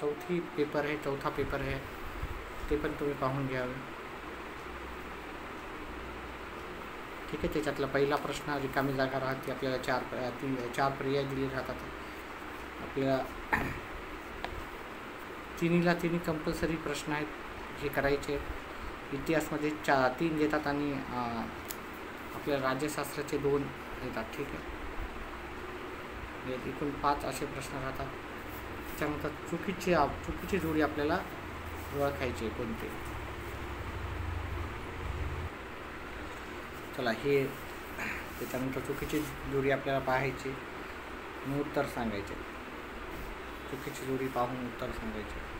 चौथा पेपर आहे, ते पण तुम्ही पाहून घ्यावे. ठीक आहे. त्याच्यातला पहिला प्रश्न रिकामी जागा राहते. आपल्याला चार पर्याय दिले राहतात. आपल्याला तिन्ही कंपल्सरी प्रश्न आहेत, हे करायचे. इतिहासमध्ये 3 देतात आणि आपल्याला राज्यशास्त्राचे 2 देतात. ठीक आहे. एकूण 5 असे प्रश्न राहतात. त्याच्यानंतर चुकीची जोडी आपल्याला ओळखायची कोणते. चला, हे त्याच्यानंतर चुकीची जोडी आपल्याला पाहायची आणि उत्तर सांगायचे. चुकीची जोडी पाहून उत्तर सांगायचे.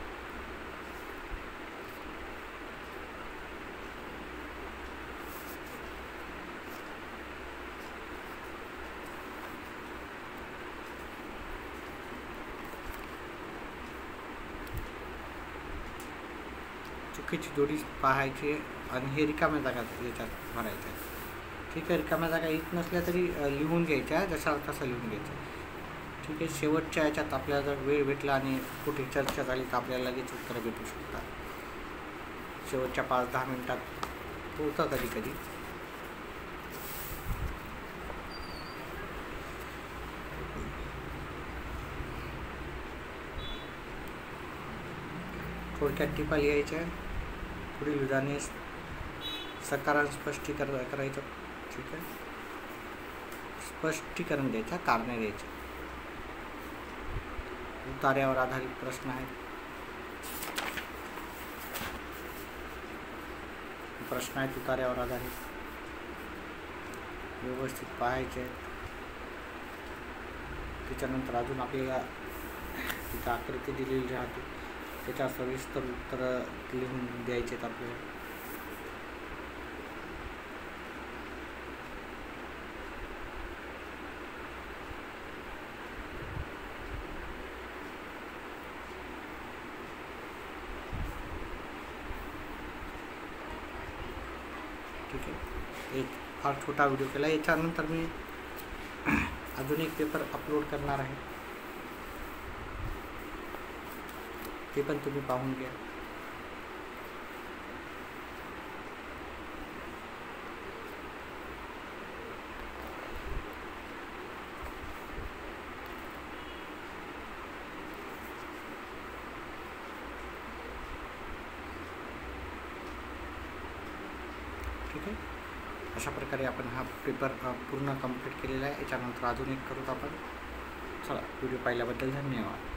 चुकीची जोडी पाहायची आणि हे रिकाम्या जागा याच्यात भरायच्या. ठीक आहे. रिकाम्या जागा येत नसल्या तरी लिहून घ्यायच्या, जसा तसं लिहून घ्यायचं. ठीक आहे. शेवटच्या याच्यात आपल्याला जर वेळ भेटला आणि कुठे चर्चा झाली तर आपल्याला लगेच उत्तरं भेटू शकतात. शेवटच्या 5-10 मिनिटात होतं कधी कधी. थोडक्यात टिपा लिहायच्या. पुढील विधाने सकारात्मक स्पष्टीकरण करायचं. ठीक आहे. स्पष्टीकरण द्यायचं, कारणे द्यायची. उतार्यावर आधारित प्रश्न आहेत. प्रश्न आहेत उतार्यावर आधारित, व्यवस्थित पाहायचे. त्याच्यानंतर अजून आपल्याला तिथं आकृती दिलेली राहते, त्याच्या सविस्तर उत्तरं लिहून द्यायचे आहेत आपल्याला. ठीक आहे. एक फार छोटा व्हिडिओ केला. याच्यानंतर मी अजून एक पेपर अपलोड करणार आहे, ते पण तुम्ही पाहून घ्या. ठीक आहे. अशा प्रकारे आपण हा पेपर पूर्ण कंप्लीट केलेला आहे. याच्यानंतर अजून एक करूत आपण. चला, व्हिडिओ पाहिल्याबद्दल धन्यवाद.